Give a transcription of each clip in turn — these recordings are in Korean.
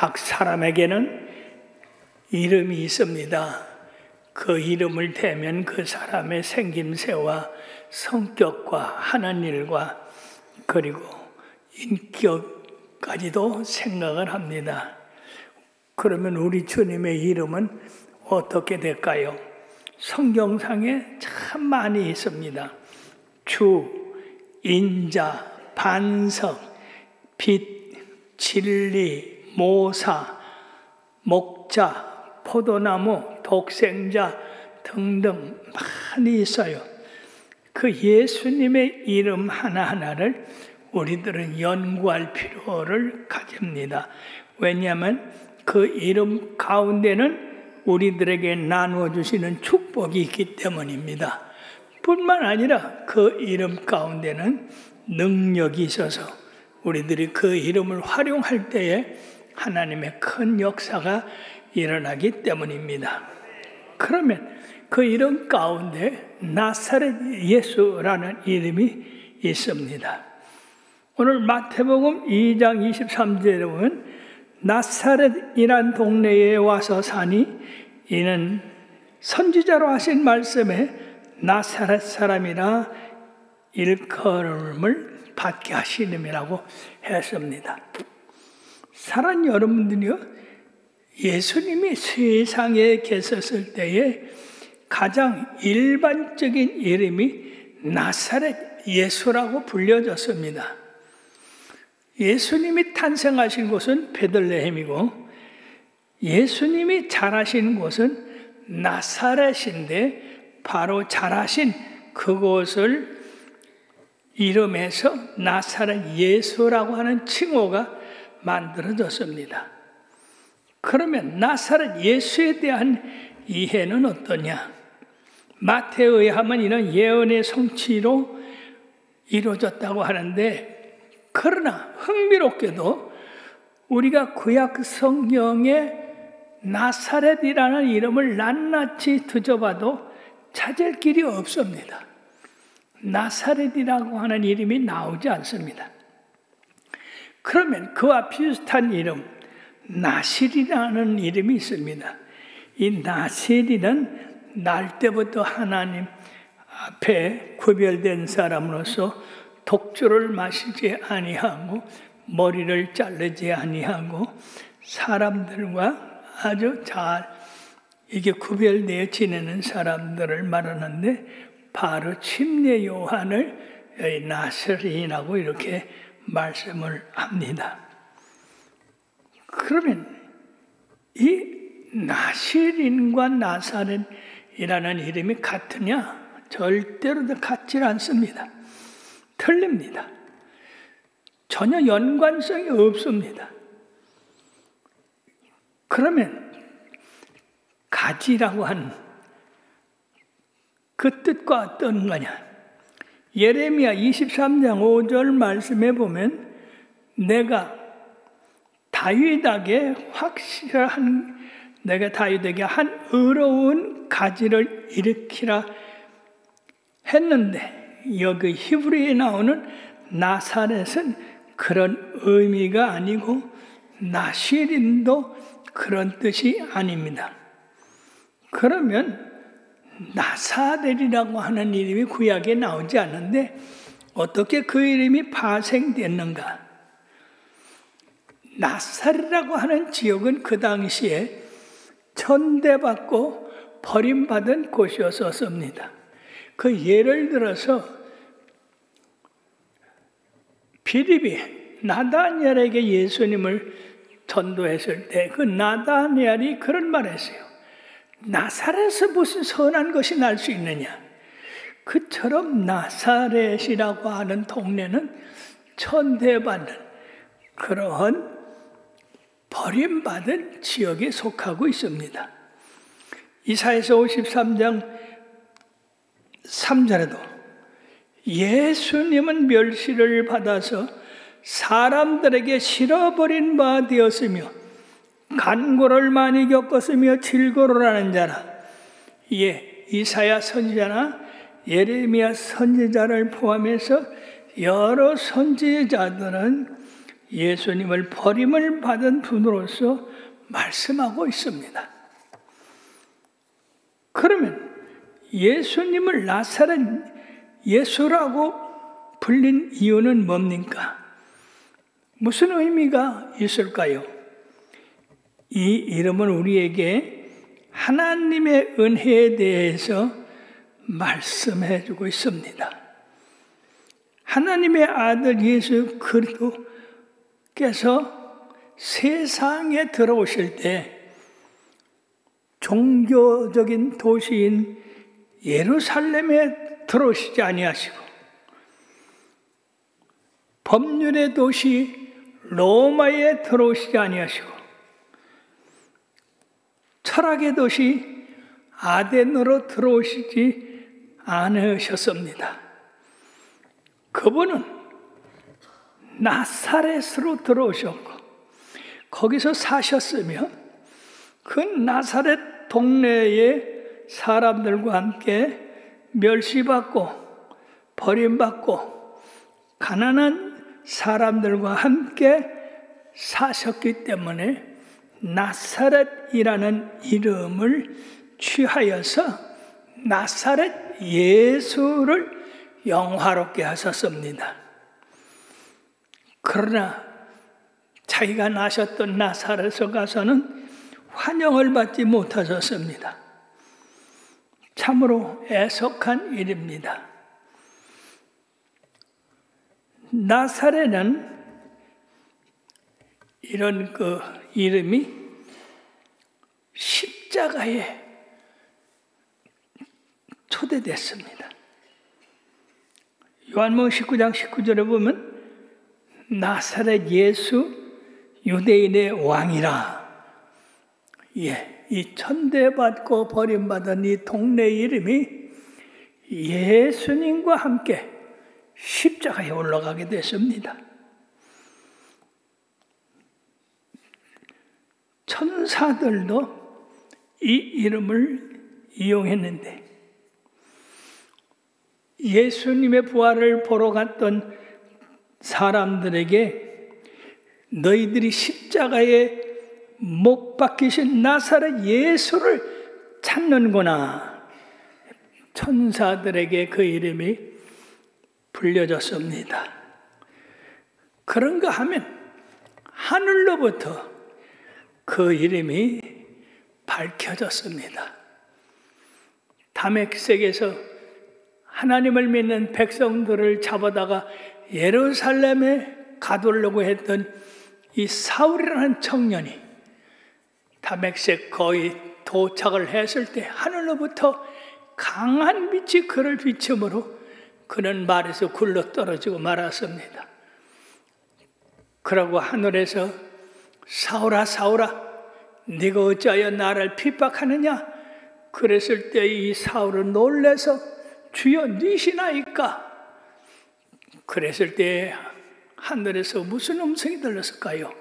각 사람에게는 이름이 있습니다. 그 이름을 대면 그 사람의 생김새와 성격과 하는 일과 그리고 인격까지도 생각을 합니다. 그러면 우리 주님의 이름은 어떻게 될까요? 성경상에 참 많이 있습니다. 주, 인자, 반석, 빛, 진리, 모사, 목자, 포도나무, 독생자 등등 많이 있어요. 그 예수님의 이름 하나하나를 우리들은 연구할 필요를 가집니다. 왜냐하면 그 이름 가운데는 우리들에게 나누어 주시는 축복이 있기 때문입니다. 뿐만 아니라 그 이름 가운데는 능력이 있어서 우리들이 그 이름을 활용할 때에 하나님의 큰 역사가 일어나기 때문입니다. 그러면 그 이름 가운데 나사렛 예수라는 이름이 있습니다. 오늘 마태복음 2장 23절에 보면 나사렛이란 동네에 와서 사니 이는 선지자로 하신 말씀에 나사렛 사람이라 일컬음을 받게 하시는이라고 했습니다. 사랑하는 여러분들이요, 예수님이 세상에 계셨을 때에 가장 일반적인 이름이 나사렛 예수라고 불려졌습니다. 예수님이 탄생하신 곳은 베들레헴이고 예수님이 자라신 곳은 나사렛인데 바로 자라신 그곳을 이름에서 나사렛 예수라고 하는 칭호가 만들어졌습니다. 그러면 나사렛 예수에 대한 이해는 어떠냐? 마태에 의하면 이는 예언의 성취로 이루어졌다고 하는데, 그러나 흥미롭게도 우리가 구약 성경에 나사렛이라는 이름을 낱낱이 뒤져봐도 찾을 길이 없습니다. 나사렛이라고 하는 이름이 나오지 않습니다. 그러면 그와 비슷한 이름, 나실이라는 이름이 있습니다. 이 나실이는 날 때부터 하나님 앞에 구별된 사람으로서 독주를 마시지 아니하고 머리를 자르지 아니하고 사람들과 아주 잘 이게 구별되어 지내는 사람들을 말하는데, 바로 침례 요한을 나사렛이라고 이렇게 말씀을 합니다. 그러면 이 나실인과 나사렛이라는 이름이 같으냐? 절대로 같지 않습니다. 틀립니다. 전혀 연관성이 없습니다. 그러면 가지라고 한 그 뜻과 어떤 거냐? 예레미야 23장 5절 말씀에 보면 내가 다윗에게 한 의로운 가지를 일으키라 했는데, 여기 히브리에 나오는 나사렛은 그런 의미가 아니고 나실인도 그런 뜻이 아닙니다. 그러면 나사렛이라고 하는 이름이 구약에 나오지 않는데 어떻게 그 이름이 파생됐는가? 나사렛이라고 하는 지역은 그 당시에 천대받고 버림받은 곳이었습니다. 그 예를 들어서 빌립이 나다니엘에게 예수님을 전도했을 때 그 나다니엘이 그런 말을 했어요. 나사렛에서 무슨 선한 것이 날 수 있느냐? 그처럼 나사렛이라고 하는 동네는 천대받는 그러한 버림받은 지역에 속하고 있습니다. 이사야서 53장 3절에도 예수님은 멸시를 받아서 사람들에게 싫어버린 바 되었으며 간고를 많이 겪었으며 질고를 자라. 이사야 선지자나 예레미야 선지자를 포함해서 여러 선지자들은 예수님을 버림을 받은 분으로서 말씀하고 있습니다. 그러면 예수님을 나사렛 예수라고 불린 이유는 뭡니까? 무슨 의미가 있을까요? 이 이름은 우리에게 하나님의 은혜에 대해서 말씀해 주고 있습니다. 하나님의 아들 예수 그리스도께서 세상에 들어오실 때 종교적인 도시인 예루살렘에 들어오시지 아니하시고 법률의 도시 로마에 들어오시지 아니하시고 철학의 도시 아덴으로 들어오시지 않으셨습니다. 그분은 나사렛으로 들어오셨고 거기서 사셨으며 그 나사렛 동네의 사람들과 함께 멸시받고 버림받고 가난한 사람들과 함께 사셨기 때문에 나사렛이라는 이름을 취하여서 나사렛 예수를 영화롭게 하셨습니다. 그러나 자기가 나셨던 나사렛에 가서는 환영을 받지 못하셨습니다. 참으로 애석한 일입니다. 나사렛은 이런 이름이 십자가에 초대됐습니다. 요한복음 19장 19절에 보면 나사렛 예수 유대인의 왕이라. 이 천대받고 버림받은 이 동네 이름이 예수님과 함께 십자가에 올라가게 됐습니다. 천사들도 이 이름을 이용했는데 예수님의 부활을 보러 갔던 사람들에게 너희들이 십자가에 못 박히신 나사렛 예수를 찾는구나. 천사들에게 그 이름이 불려졌습니다. 그런가 하면 하늘로부터 그 이름이 밝혀졌습니다. 다메섹에서 하나님을 믿는 백성들을 잡아다가 예루살렘에 가두려고 했던 이 사울이라는 청년이 다메섹 거의 도착을 했을 때 하늘로부터 강한 빛이 그를 비추므로 그는 말에서 굴러 떨어지고 말았습니다. 그러고 하늘에서 사울아 사울아 네가 어찌하여 나를 핍박하느냐? 그랬을 때 이 사울은 놀라서 주여 니시나이까? 그랬을 때 하늘에서 무슨 음성이 들렸을까요?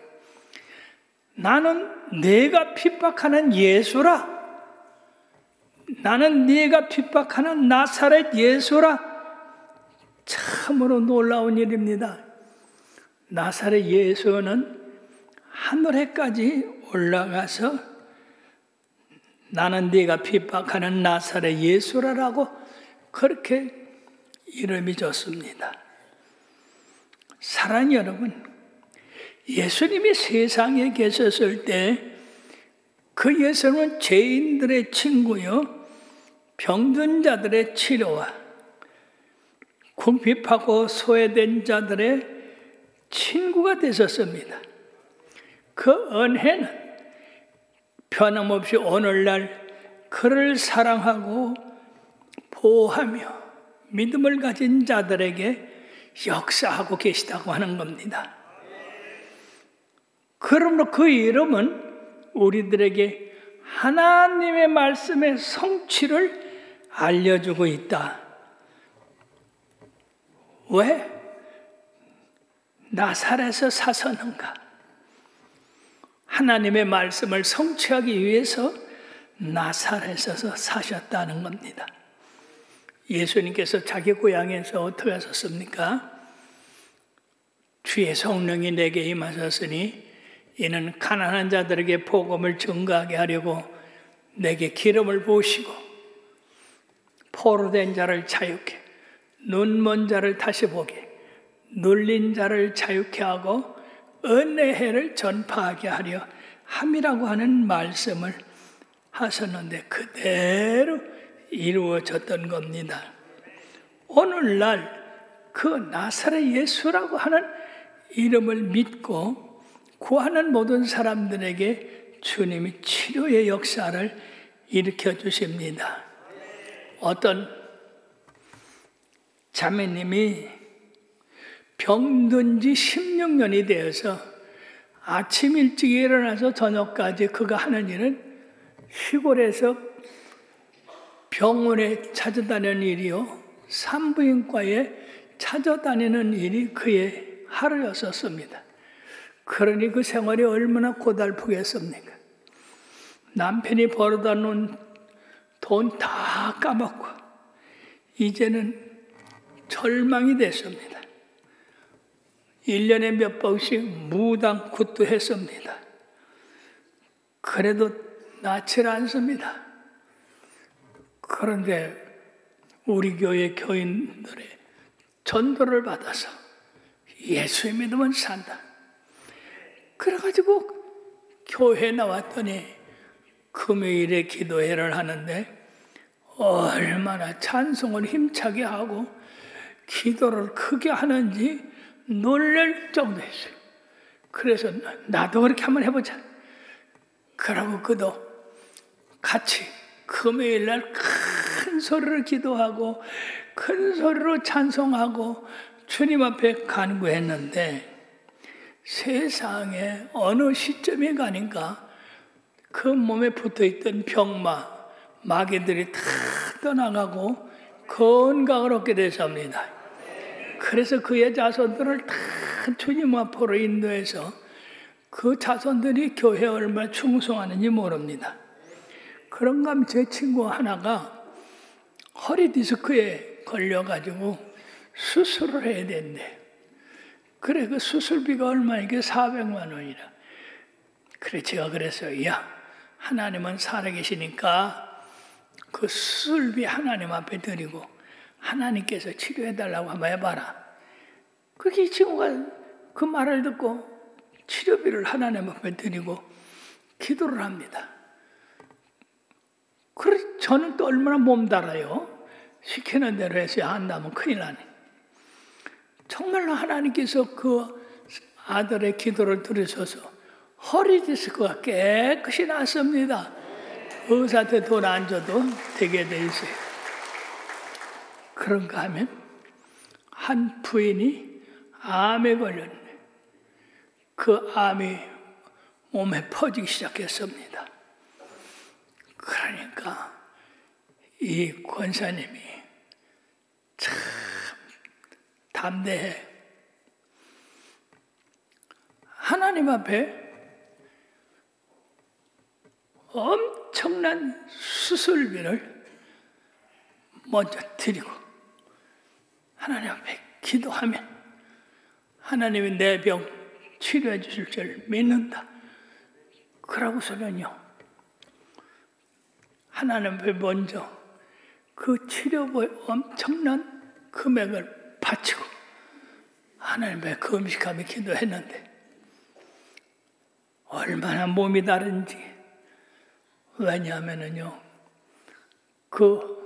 나는 네가 핍박하는 예수라. 나는 네가 핍박하는 나사렛 예수라. 참으로 놀라운 일입니다. 나사렛 예수는 하늘에까지 올라가서 나는 네가 핍박하는 나사렛 예수라라고 그렇게 이름이 졌습니다. 사랑하는 여러분, 예수님이 세상에 계셨을 때 그 예수님은 죄인들의 친구요, 병든 자들의 치료와 궁핍하고 소외된 자들의 친구가 되셨습니다. 그 은혜는 변함없이 오늘날 그를 사랑하고 보호하며 믿음을 가진 자들에게 역사하고 계시다고 하는 겁니다. 그러므로 그 이름은 우리들에게 하나님의 말씀의 성취를 알려주고 있다. 왜? 나사렛에서 사셨는가? 하나님의 말씀을 성취하기 위해서 나사렛에서 사셨다는 겁니다. 예수님께서 자기 고향에서 어떻게 하셨습니까? 주의 성령이 내게 임하셨으니 이는 가난한 자들에게 복음을 증거하게 하려고 내게 기름을 부으시고 포로된 자를 자유케, 눈먼 자를 다시 보게, 눌린 자를 자유케 하고 은혜를 전파하게 하려 함이라고 하는 말씀을 하셨는데 그대로 이루어졌던 겁니다. 오늘날 그 나사렛 예수라고 하는 이름을 믿고 구하는 모든 사람들에게 주님이 치료의 역사를 일으켜 주십니다. 어떤 자매님이 병든 지 16년이 되어서 아침 일찍 일어나서 저녁까지 그가 하는 일은 시골에서 병원에 찾아다니는 일이요, 산부인과에 찾아다니는 일이 그의 하루였었습니다. 그러니 그 생활이 얼마나 고달프겠습니까? 남편이 벌어다 놓은 돈 다 까먹고 이제는 절망이 됐습니다. 1년에 몇 번씩 무당 굿도 했습니다. 그래도 낫질 않습니다. 그런데 우리 교회 교인들의 전도를 받아서 예수의 믿으면 산다. 그래가지고 교회 나왔더니 금요일에 기도회를 하는데 얼마나 찬송을 힘차게 하고 기도를 크게 하는지 놀랄 정도였어요. 그래서 나도 그렇게 한번 해보자. 그러고 그도 같이 금요일 날 큰 소리로 기도하고 큰 소리로 찬송하고 주님 앞에 간구했는데 세상에 어느 시점에 가니까 그 몸에 붙어있던 병마, 마귀들이 다 떠나가고 건강을 얻게 됐습니다. 그래서 그의 자손들을 다 주님 앞으로 인도해서 그 자손들이 교회에 얼마나 충성하는지 모릅니다. 그런가 하면 제 친구 하나가 허리 디스크에 걸려가지고 수술을 해야 된대. 그래, 그 수술비가 얼마이게 400만 원이라. 그래, 제가 그랬어요. 야, 하나님은 살아계시니까 그 수술비 하나님 앞에 드리고 하나님께서 치료해달라고 한번 해봐라. 그게 이 친구가 그 말을 듣고 치료비를 하나님 앞에 드리고 기도를 합니다. 그래, 저는 또 얼마나 몸달아요. 시키는 대로 해서야 한다면 큰일 나네. 정말로 하나님께서 그 아들의 기도를 들으셔서 허리 디스크가 깨끗이 났습니다. 의사한테 돈 안 줘도 되게 돼 있어요. 그런가 하면 한 부인이 암에 걸렸네. 그 암이 몸에 퍼지기 시작했습니다. 그러니까 이 권사님이 참 담대해. 하나님 앞에 엄청난 수술비를 먼저 드리고 하나님 앞에 기도하면 하나님이 내 병 치료해 주실 줄 믿는다. 그러고서는요, 하나님 앞에 먼저 그 치료비의 엄청난 금액을 바치고 하나님 앞에 금식하며 기도했는데 얼마나 몸이 다른지. 왜냐하면요, 그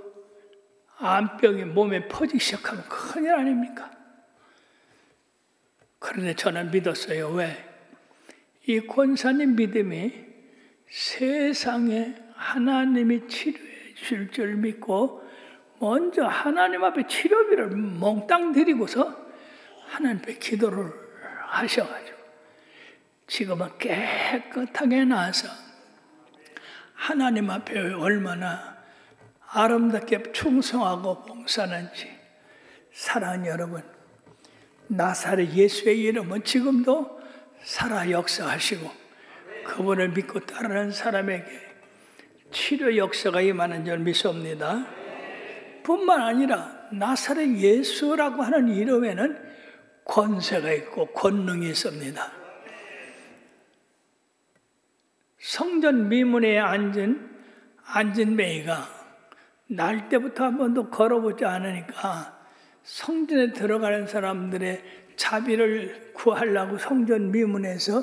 암병이 몸에 퍼지기 시작하면 큰일 아닙니까? 그런데 저는 믿었어요. 왜? 이 권사님 믿음이 세상에 하나님이 치료해 주실 줄 믿고 먼저 하나님 앞에 치료비를 몽땅 드리고서 하나님 앞에 기도를 하셔가지고 지금은 깨끗하게 나서 하나님 앞에 얼마나 아름답게 충성하고 봉사하는지. 사랑하는 여러분, 나사렛 예수의 이름은 지금도 살아 역사하시고 그분을 믿고 따르는 사람에게 치료 역사가 임하는 줄 믿습니다. 뿐만 아니라 나사렛 예수라고 하는 이름에는 권세가 있고 권능이 있습니다. 성전 미문에 앉은 매이가 날 때부터 한 번도 걸어보지 않으니까 성전에 들어가는 사람들의 자비를 구하려고 성전 미문에서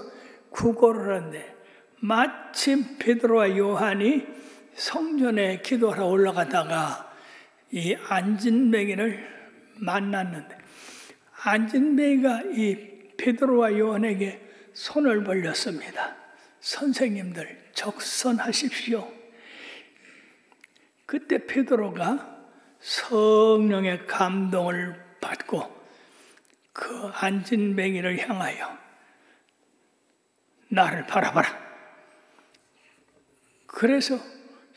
구걸을 하는데, 마침 베드로와 요한이 성전에 기도하러 올라가다가 이 안진뱅이를 만났는데, 안진뱅이가 이 베드로와 요한에게 손을 벌렸습니다. 선생님들 적선하십시오. 그때 베드로가 성령의 감동을 받고 그 안진뱅이를 향하여 나를 바라봐라. 그래서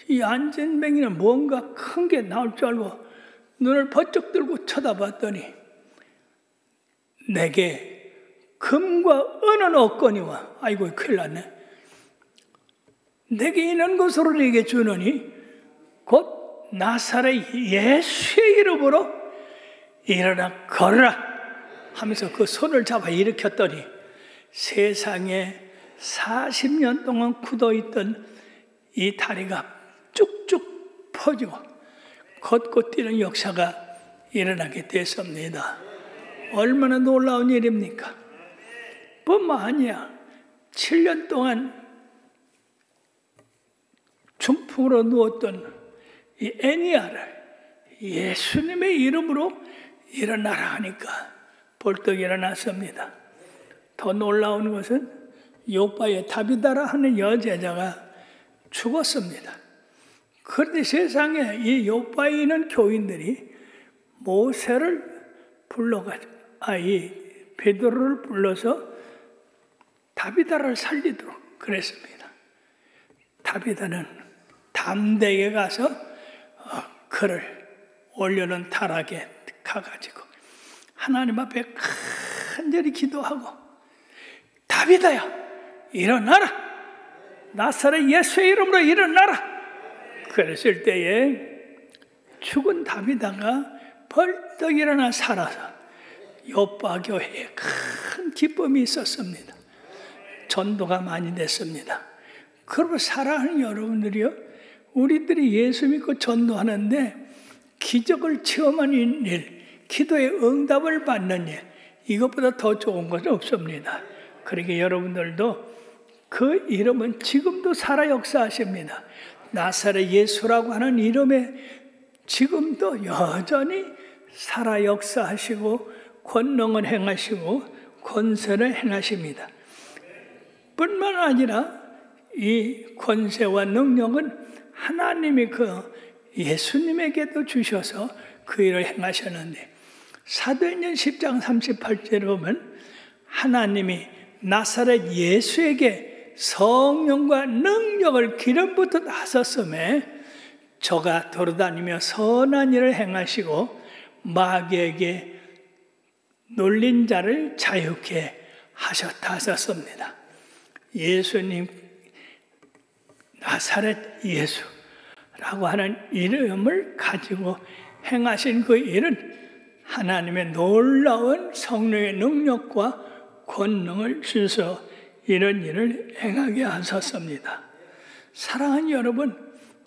이 안진뱅이는 뭔가 큰 게 나올 줄 알고 눈을 번쩍 들고 쳐다봤더니 내게 금과 은은 없거니와, 아이고 큰일 났네. 내게 있는 것으로 내게 주노니 곧 나사렛 예수의 이름으로 일어나 걸으라 하면서 그 손을 잡아 일으켰더니 세상에 40년 동안 굳어있던 이 다리가 쭉쭉 퍼지고 걷고 뛰는 역사가 일어나게 됐습니다. 얼마나 놀라운 일입니까? 뿐만 아니야 7년 동안 중풍으로 누웠던 이 애니아를 예수님의 이름으로 일어나라 하니까 벌떡 일어났습니다. 더 놀라운 것은 요바의 다비다라 하는 여제자가 죽었습니다. 그런데 세상에 이 요바에 있는 교인들이 모세를 불러가지고 이 베드로를 불러서 다비다를 살리도록 그랬습니다. 다비다는 담대에 가서 그를 올려놓은 타락에 가가지고 하나님 앞에 간절히 기도하고 다비다야 일어나라, 나사렛 예수의 이름으로 일어나라. 그랬을 때에 죽은 다비다가 벌떡 일어나 살아서 요빠 교회에 큰 기쁨이 있었습니다. 전도가 많이 됐습니다. 그러면 사랑하는 여러분들이요, 우리들이 예수 믿고 전도하는데 기적을 체험하는 일, 기도의 응답을 받는 일, 이것보다 더 좋은 것은 없습니다. 그러니까 여러분들도 그 이름은 지금도 살아 역사하십니다. 나사렛 예수라고 하는 이름에 지금도 여전히 살아 역사하시고 권능을 행하시고 권세를 행하십니다. 뿐만 아니라 이 권세와 능력은 하나님이 그 예수님에게도 주셔서 그 일을 행하셨는데, 사도행전 10장 38절에 보면 하나님이 나사렛 예수에게 성령과 능력을 기름부터 하셨음에 저가 돌아다니며 선한 일을 행하시고 마귀에게 놀린 자를 자유케 하셨다 하셨습니다. 예수님 나사렛 예수라고 하는 이름을 가지고 행하신 그 일은 하나님의 놀라운 성령의 능력과 권능을 주셔서 이런 일을 행하게 하셨습니다. 사랑하는 여러분,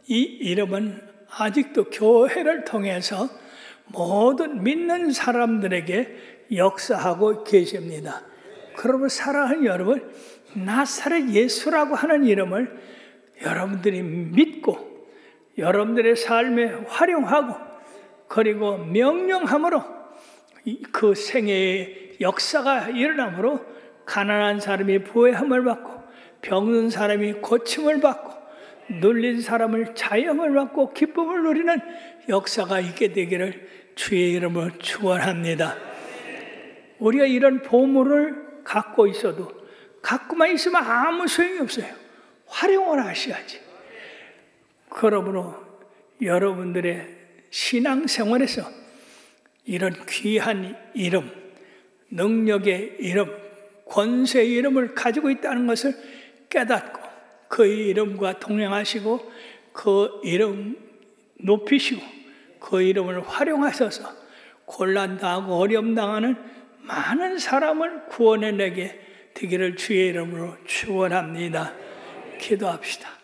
이 이름은 아직도 교회를 통해서 모든 믿는 사람들에게 역사하고 계십니다. 그러면 사랑하는 여러분, 나사렛 예수라고 하는 이름을 여러분들이 믿고 여러분들의 삶에 활용하고 그리고 명령함으로 그 생애의 역사가 일어나므로 가난한 사람이 부혜함을 받고 병든 사람이 고침을 받고 눌린 사람을 자영을 받고 기쁨을 누리는 역사가 있게 되기를 주의 이름으로 축원합니다. 우리가 이런 보물을 갖고 있어도 갖고만 있으면 아무 소용이 없어요. 활용을 하셔야지. 그러므로 여러분들의 신앙생활에서 이런 귀한 이름, 능력의 이름, 권세의 이름을 가지고 있다는 것을 깨닫고 그 이름과 동행하시고 그 이름 높이시고 그 이름을 활용하셔서 곤란당하고 어려움 당하는 많은 사람을 구원해내게 되기를 주의 이름으로 축원합니다. 기도합시다.